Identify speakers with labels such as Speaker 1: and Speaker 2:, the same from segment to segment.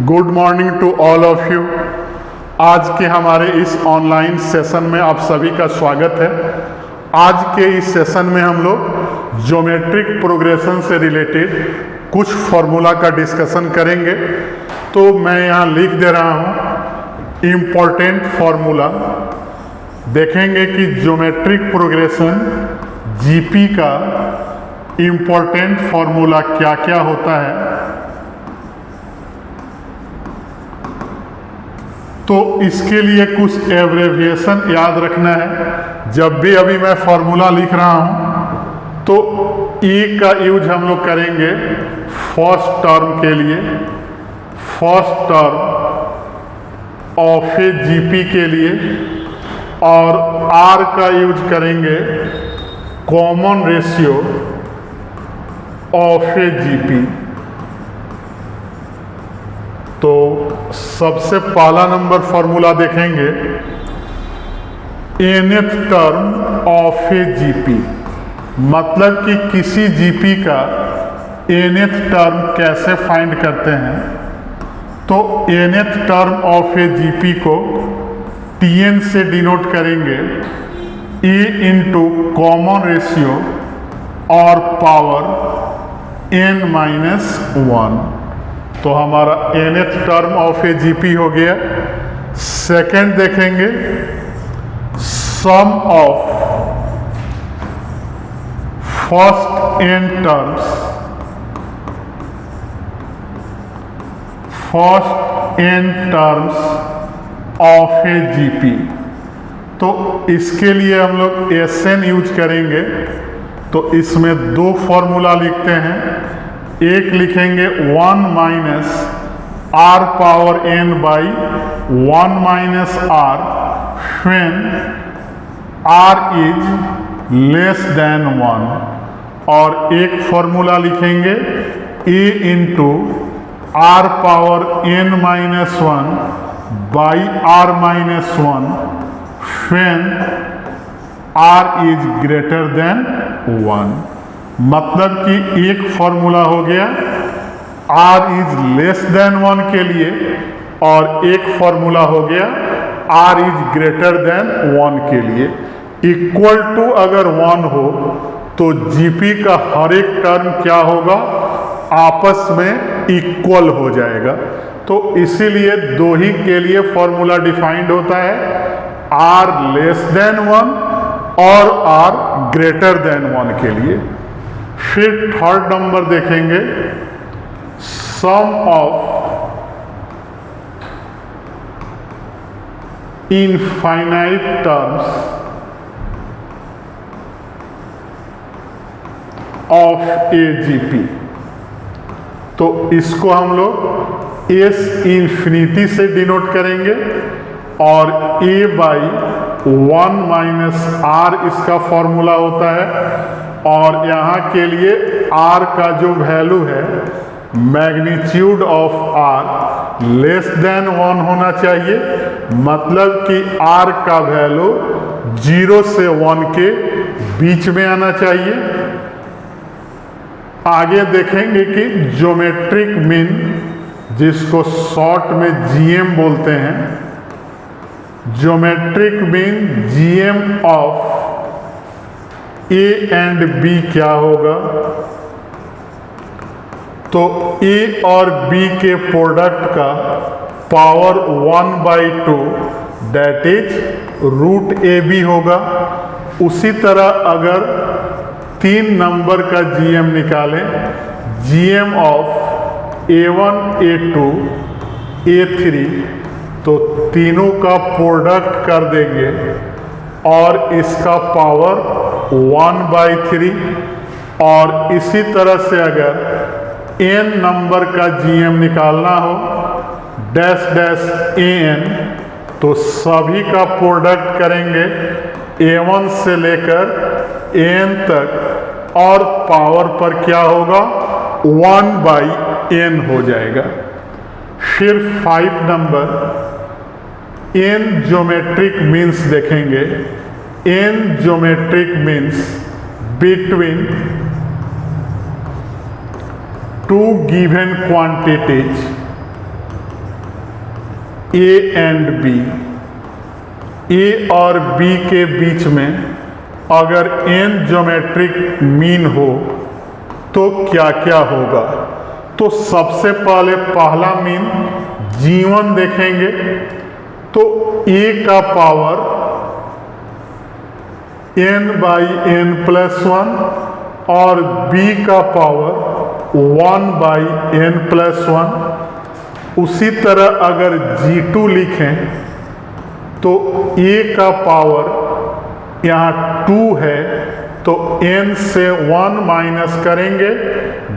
Speaker 1: Good morning to all of you. आज के हमारे इस ऑनलाइन सेशन में आप सभी का स्वागत है। आज के इस सेशन में हम लोग ज्योमेट्रिक प्रोग्रेशन से रिलेटेड कुछ फॉर्मूला का डिस्कशन करेंगे। तो मैं यहाँ लिख दे रहा हूँ इम्पोर्टेंट फॉर्मूला। देखेंगे कि ज्योमेट्रिक प्रोग्रेशन जीपी का इम्पोर्टेंट फॉर्मूला क्या क्या होता है। तो इसके लिए कुछ एब्रेविएशन याद रखना है। जब भी अभी मैं फॉर्मूला लिख रहा हूँ तो ई का यूज हम लोग करेंगे फर्स्ट टर्म के लिए, first term of a GP के लिए, और आर का यूज करेंगे common ratio of a GP. तो सबसे पहला नंबर फॉर्मूला देखेंगे nth term of a GP, मतलब कि किसी जीपी का nth टर्म कैसे फाइंड करते हैं। तो nth term of a GP को tn से डिनोट करेंगे e इंटू कॉमन रेशियो और पावर n-1। तो हमारा nth term of a GP हो गया। सेकंड देखेंगे sum of first n terms, first n terms of a GP. तो इसके लिए हम लोग Sn यूज करेंगे। तो इसमें दो फॉर्मूला लिखते हैं। एक लिखेंगे 1 minus R power n by 1 minus R when r is less than 1, और एक फॉर्मूला लिखेंगे a into R power n minus 1 by R minus 1 when r is greater than 1। मतलब कि एक फॉर्मूला हो गया r इज लेस देन 1 के लिए, और एक फॉर्मूला हो गया r इज ग्रेटर देन 1 के लिए। इक्वल टू अगर 1 हो तो जीपी का हर एक टर्म क्या होगा, आपस में इक्वल हो जाएगा। तो इसीलिए दो ही के लिए फॉर्मूला डिफाइंड होता है, r लेस देन 1 और r ग्रेटर देन 1 के लिए। फिर थर्ड नंबर देखेंगे sum of infinite terms of a GP. तो इसको हम लोग एस इंफिनिटी से डिनोट करेंगे, और a बाई 1 माइनस आर इसका फॉर्मूला होता है। और यहाँ के लिए r का जो वैल्यू है magnitude of r less than 1 होना चाहिए, मतलब कि r का वैल्यू 0 से 1 के बीच में आना चाहिए। आगे देखेंगे कि ज्योमेट्रिक मीन, जिसको शॉर्ट में GM बोलते हैं, geometric mean GM of A and B क्या होगा। तो A और B के प्रोडक्ट का power 1/2 that is root AB होगा। उसी तरह अगर 3 नंबर का GM निकालें, GM of A1 A2 A3, तो तीनों का प्रोडक्ट कर देंगे और इसका पावर 1/3। और इसी तरह से अगर n नंबर का GM निकालना हो डैश डैश an, तो सभी का प्रोडक्ट करेंगे A1 से लेकर an तक, और पावर पर क्या होगा 1/n हो जाएगा। फिर 5 नंबर n ज्योमेट्रिक मीन्स देखेंगे। n geometric means between two given quantities A and B, A और बी के बीच में अगर n ज्योमेट्रिक मीन हो तो क्या क्या होगा। तो सबसे पहले पहला मीन G1 देखेंगे, तो a का power n by n plus 1 और b का पावर 1 बाई n प्लस 1। उसी तरह अगर G2 लिखें तो a का पावर यहाँ 2 है, तो n से 1 माइनस करेंगे,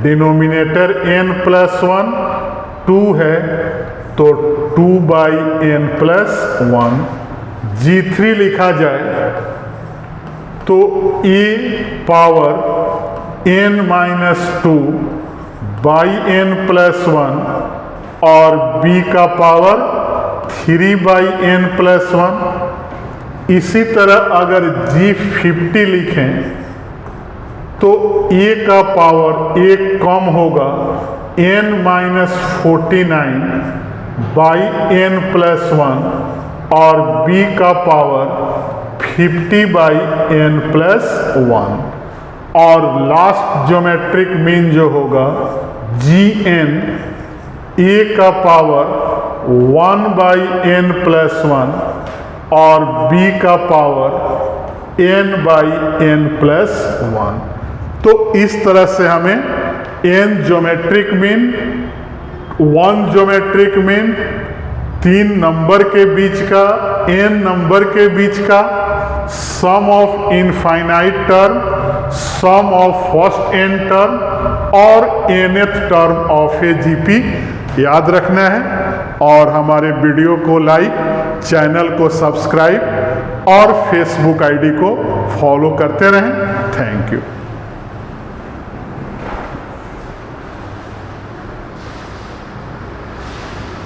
Speaker 1: डिनोमिनेटर n प्लस 1 2 है, तो 2 बाई n प्लस 1। G3 लिखा जाए तो a power n minus 2 by n plus 1 और b का पावर 3 बाई n प्लस 1। इसी तरह अगर G50 लिखें तो a का पावर 1 कम होगा, n minus 49 by n plus 1 और b का पावर 50 बाई n प्लस 1। और लास्ट ज्योमेट्रिक मीन जो होगा Gn, a का पावर 1 बाई n प्लस 1 और b का power n by n plus 1। तो इस तरह से हमें n geometric mean, 1 geometric mean, 3 number के बीच का, n नंबर के बीच का, sum of infinite term, sum of first n term और nth term of a GP याद रखना है। और हमारे वीडियो को लाइक, चैनल को सब्सक्राइब और फेसबुक आईडी को फॉलो करते रहें। Thank you.